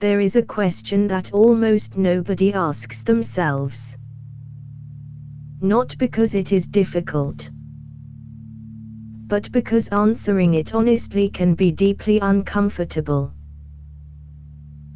there is a question that almost nobody asks themselves. Not because it is difficult, but because answering it honestly can be deeply uncomfortable.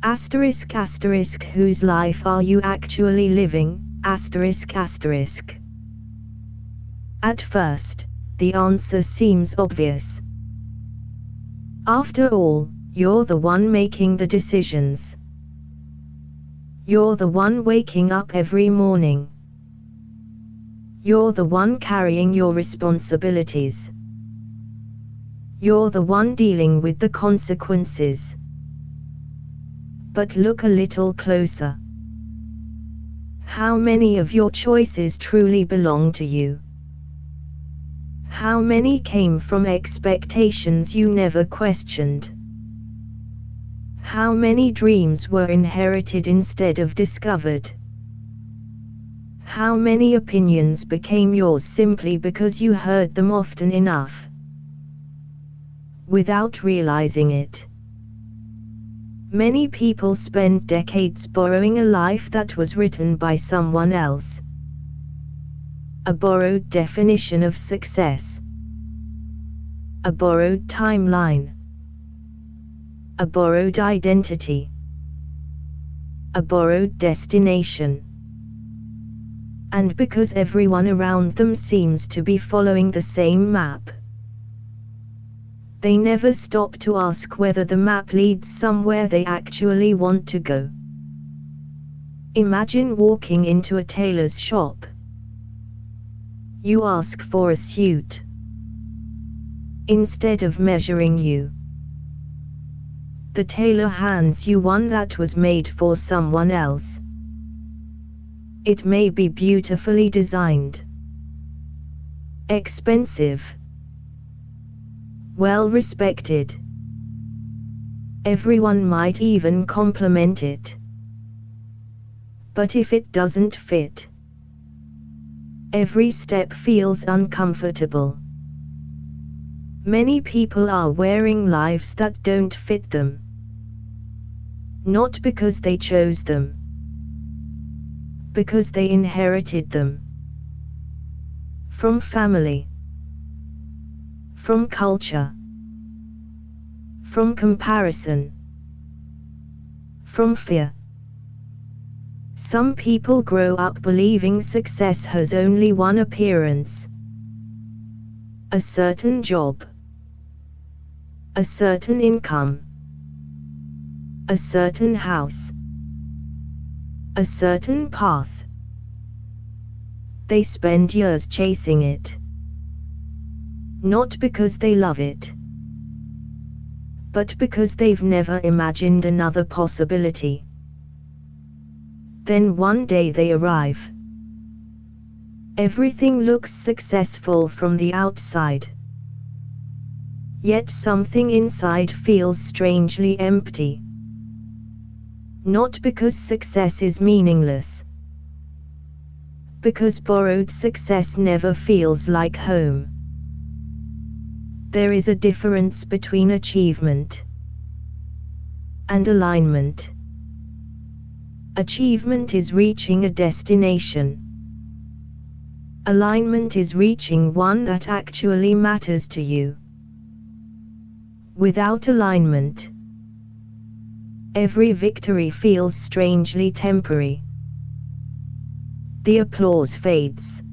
Asterisk asterisk, whose life are you actually living? Asterisk asterisk. At first, the answer seems obvious. After all, you're the one making the decisions. You're the one waking up every morning. You're the one carrying your responsibilities. You're the one dealing with the consequences. But look a little closer. How many of your choices truly belong to you? How many came from expectations you never questioned? How many dreams were inherited instead of discovered? How many opinions became yours simply because you heard them often enough, without realizing it? Many people spend decades borrowing a life that was written by someone else. A borrowed definition of success. A borrowed timeline. A borrowed identity. A borrowed destination. And because everyone around them seems to be following the same map, they never stop to ask whether the map leads somewhere they actually want to go. Imagine walking into a tailor's shop. You ask for a suit. Instead of measuring you, the tailor hands you one that was made for someone else. It may be beautifully designed, expensive, well respected. Everyone might even compliment it. But if it doesn't fit, every step feels uncomfortable. Many people are wearing lives that don't fit them. Not because they chose them, because they inherited them. From family, from culture, from comparison, from fear. Some people grow up believing success has only one appearance: a certain job, a certain income, a certain house, a certain path. They spend years chasing it, not because they love it, but because they've never imagined another possibility. Then one day they arrive. Everything looks successful from the outside. Yet something inside feels strangely empty. Not because success is meaningless, because borrowed success never feels like home. There is a difference between achievement and alignment. Achievement is reaching a destination. Alignment is reaching one that actually matters to you. Without alignment, every victory feels strangely temporary. The applause fades.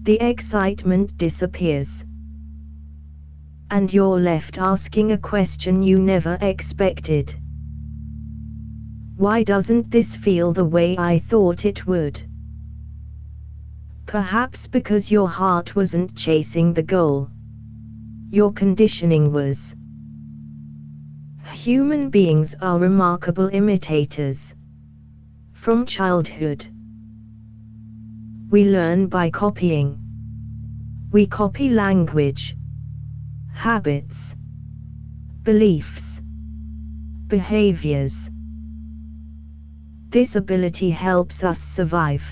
The excitement disappears. And you're left asking a question you never expected. Why doesn't this feel the way I thought it would? Perhaps because your heart wasn't chasing the goal. Your conditioning was. Human beings are remarkable imitators. From childhood, we learn by copying. We copy language, habits, beliefs, behaviors. This ability helps us survive.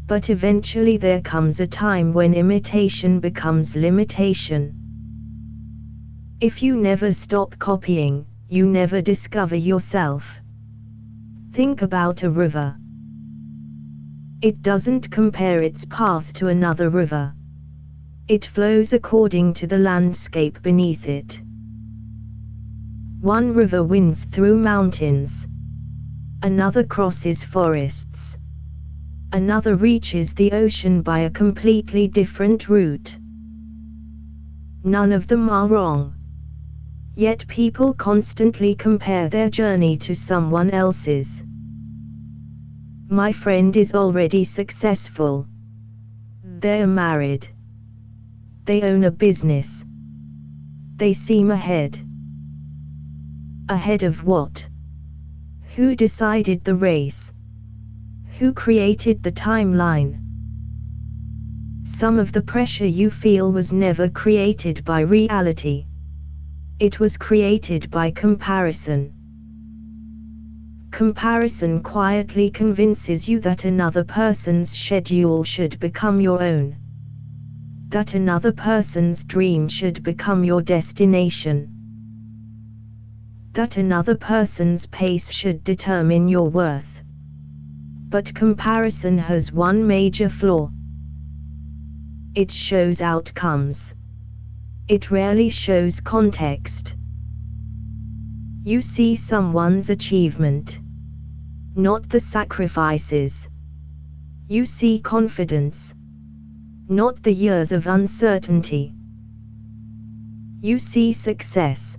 But eventually there comes a time when imitation becomes limitation. If you never stop copying, you never discover yourself. Think about a river. It doesn't compare its path to another river. It flows according to the landscape beneath it. One river winds through mountains. Another crosses forests. Another reaches the ocean by a completely different route. None of them are wrong. Yet people constantly compare their journey to someone else's. My friend is already successful. They're married. They own a business. They seem ahead. Ahead of what? Who decided the race? Who created the timeline? Some of the pressure you feel was never created by reality. It was created by comparison. Comparison quietly convinces you that another person's schedule should become your own. That another person's dream should become your destination. That another person's pace should determine your worth. But comparison has one major flaw. It shows outcomes. It rarely shows context. You see someone's achievement, not the sacrifices. You see confidence, not the years of uncertainty. You see success,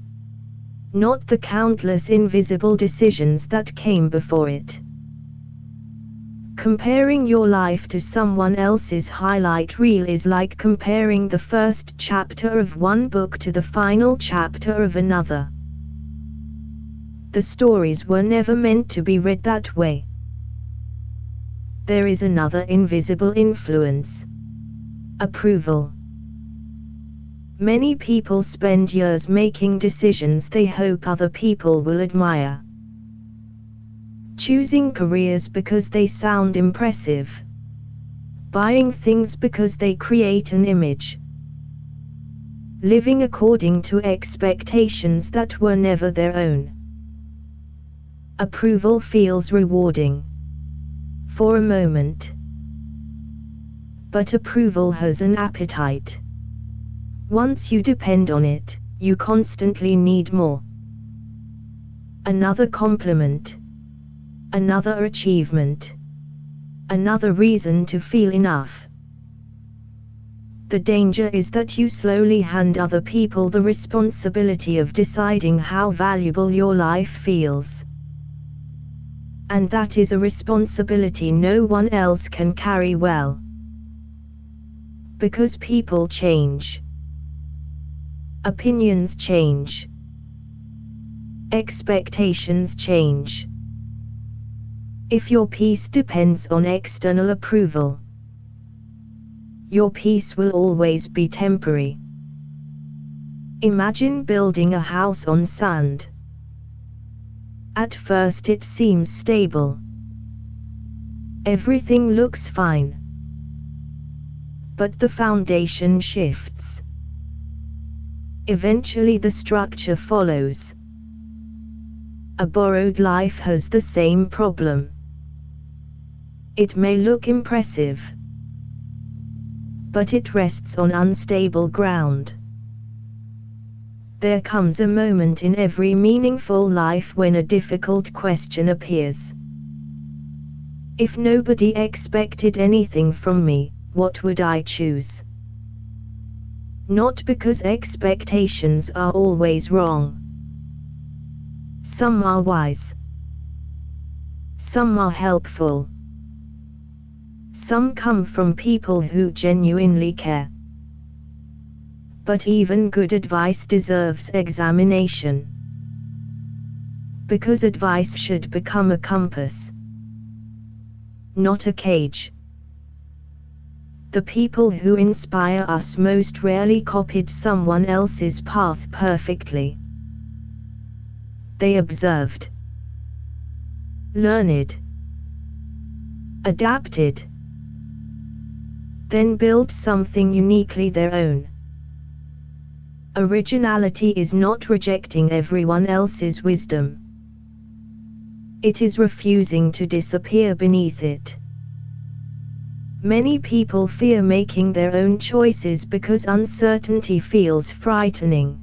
not the countless invisible decisions that came before it. Comparing your life to someone else's highlight reel is like comparing the first chapter of one book to the final chapter of another. The stories were never meant to be read that way. There is another invisible influence: approval. Many people spend years making decisions they hope other people will admire. Choosing careers because they sound impressive. Buying things because they create an image. Living according to expectations that were never their own. Approval feels rewarding. For a moment. But approval has an appetite. Once you depend on it, you constantly need more. Another compliment. Another achievement. Another reason to feel enough. The danger is that you slowly hand other people the responsibility of deciding how valuable your life feels. And that is a responsibility no one else can carry well. Because people change. Opinions change. Expectations change. If your peace depends on external approval, your peace will always be temporary. Imagine building a house on sand. At first it seems stable. Everything looks fine. But the foundation shifts. Eventually the structure follows. A borrowed life has the same problem. It may look impressive, but it rests on unstable ground. There comes a moment in every meaningful life when a difficult question appears. If nobody expected anything from me, what would I choose? Not because expectations are always wrong. Some are wise. Some are helpful. Some come from people who genuinely care. But even good advice deserves examination. Because advice should become a compass, not a cage. The people who inspire us most rarely copied someone else's path perfectly. They observed, learned, adapted, then built something uniquely their own. Originality is not rejecting everyone else's wisdom. It is refusing to disappear beneath it. Many people fear making their own choices because uncertainty feels frightening.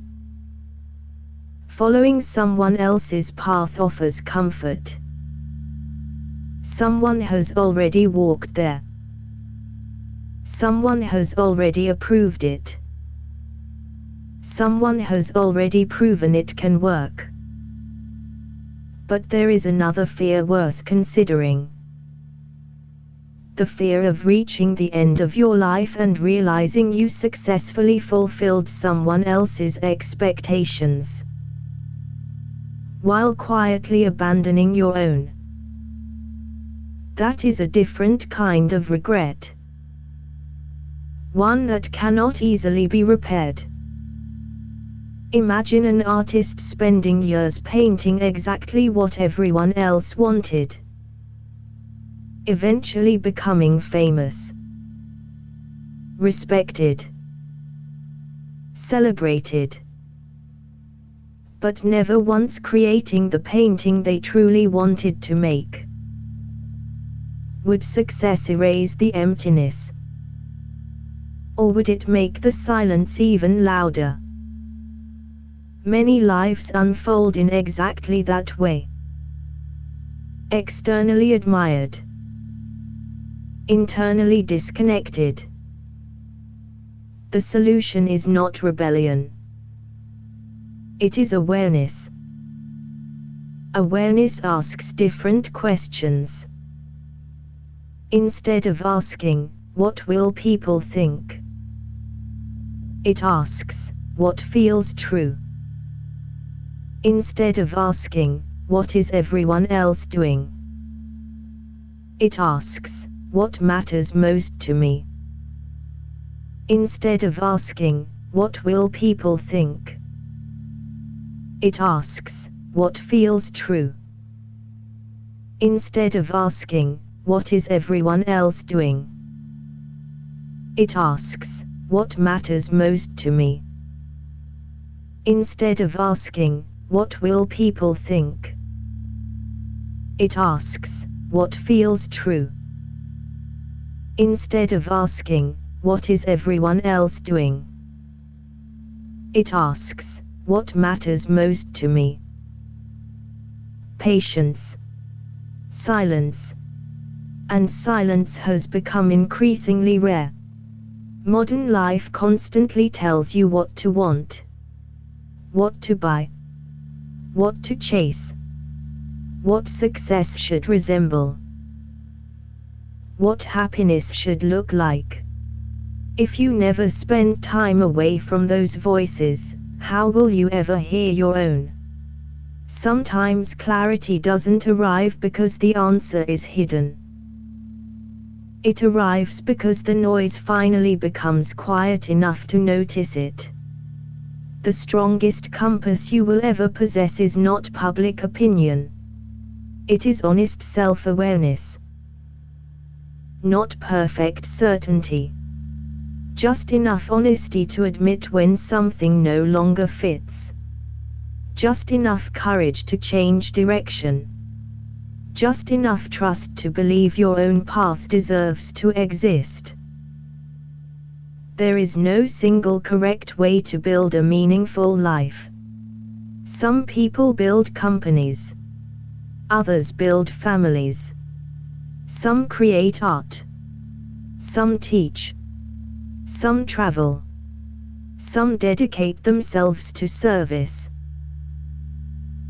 Following someone else's path offers comfort. Someone has already walked there. Someone has already approved it. Someone has already proven it can work. But there is another fear worth considering. The fear of reaching the end of your life and realizing you successfully fulfilled someone else's expectations, while quietly abandoning your own. That is a different kind of regret. One that cannot easily be repaired. Imagine an artist spending years painting exactly what everyone else wanted, eventually becoming famous, respected, celebrated, but never once creating the painting they truly wanted to make. Would success erase the emptiness? Or would it make the silence even louder? Many lives unfold in exactly that way. Externally admired, internally disconnected. The solution is not rebellion. It is awareness. Awareness asks different questions. Instead of asking, "What will people think?" it asks, "What feels true?" Instead of asking, "What is everyone else doing?" it asks, "What matters most to me?" Instead of asking, "What will people think?" it asks, "What feels true?" Instead of asking, "What is everyone else doing?" it asks, "What matters most to me?" Instead of asking, "What will people think?" it asks, "What feels true?" Instead of asking, "What is everyone else doing?" it asks, "What matters most to me?" Patience, silence, and silence has become increasingly rare. Modern life constantly tells you what to want, what to buy, what to chase, what success should resemble, what happiness should look like. If you never spend time away from those voices, how will you ever hear your own? Sometimes clarity doesn't arrive because the answer is hidden. It arrives because the noise finally becomes quiet enough to notice it. The strongest compass you will ever possess is not public opinion. It is honest self-awareness. Not perfect certainty. Just enough honesty to admit when something no longer fits. Just enough courage to change direction. Just enough trust to believe your own path deserves to exist. There is no single correct way to build a meaningful life. Some people build companies. Others build families. Some create art. Some teach. Some travel. Some dedicate themselves to service.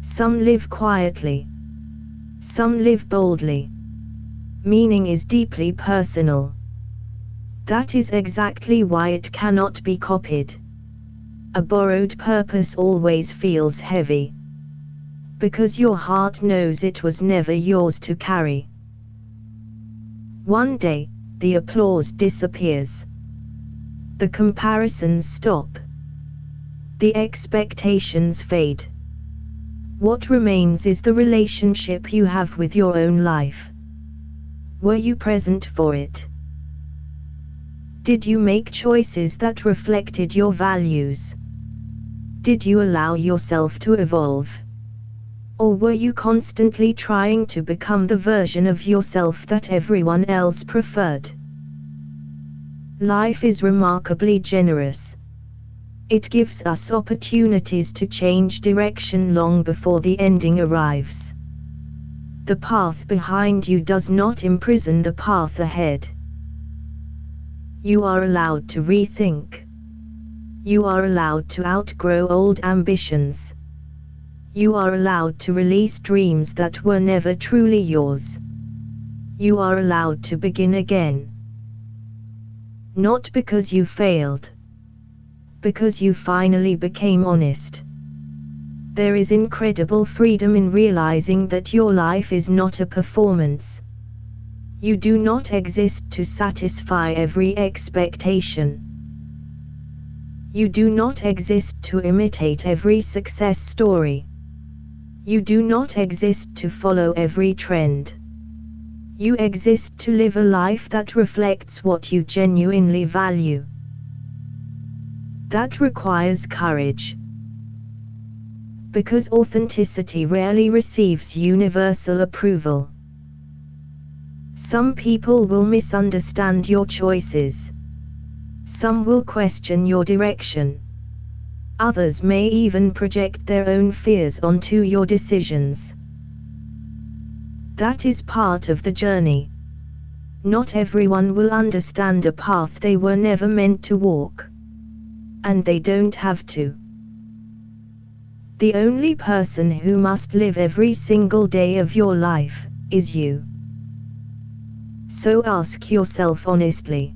Some live quietly. Some live boldly. Meaning is deeply personal. That is exactly why it cannot be copied. A borrowed purpose always feels heavy. Because your heart knows it was never yours to carry. One day, the applause disappears. The comparisons stop. The expectations fade. What remains is the relationship you have with your own life. Were you present for it? Did you make choices that reflected your values? did you allow yourself to evolve? Or were you constantly trying to become the version of yourself that everyone else preferred? Life is remarkably generous. It gives us opportunities to change direction long before the ending arrives. The path behind you does not imprison the path ahead. You are allowed to rethink. You are allowed to outgrow old ambitions. You are allowed to release dreams that were never truly yours. You are allowed to begin again. Not because you failed, because you finally became honest. There is incredible freedom in realizing that your life is not a performance. You do not exist to satisfy every expectation. You do not exist to imitate every success story. You do not exist to follow every trend. You exist to live a life that reflects what you genuinely value. That requires courage. Because authenticity rarely receives universal approval. Some people will misunderstand your choices. Some will question your direction. Others may even project their own fears onto your decisions. That is part of the journey. Not everyone will understand a path they were never meant to walk. And they don't have to. The only person who must live every single day of your life is you. So ask yourself honestly.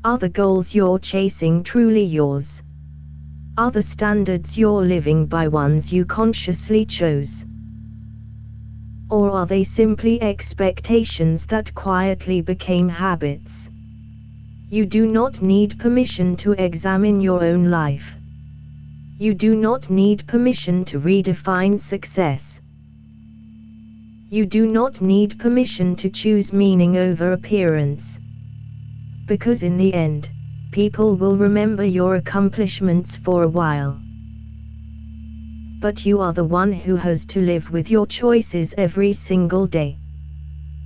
Are the goals you're chasing truly yours? Are the standards you're living by ones you consciously chose? Or are they simply expectations that quietly became habits? You do not need permission to examine your own life. You do not need permission to redefine success. You do not need permission to choose meaning over appearance. Because in the end, people will remember your accomplishments for a while. But you are the one who has to live with your choices every single day.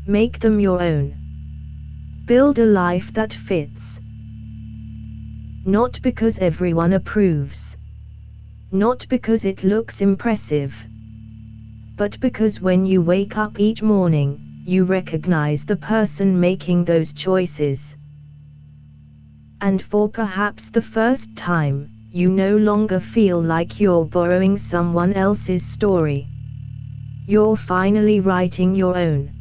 Make them your own. Build a life that fits. Not because everyone approves. Not because it looks impressive. But because when you wake up each morning, you recognize the person making those choices. And for perhaps the first time, you no longer feel like you're borrowing someone else's story. You're finally writing your own.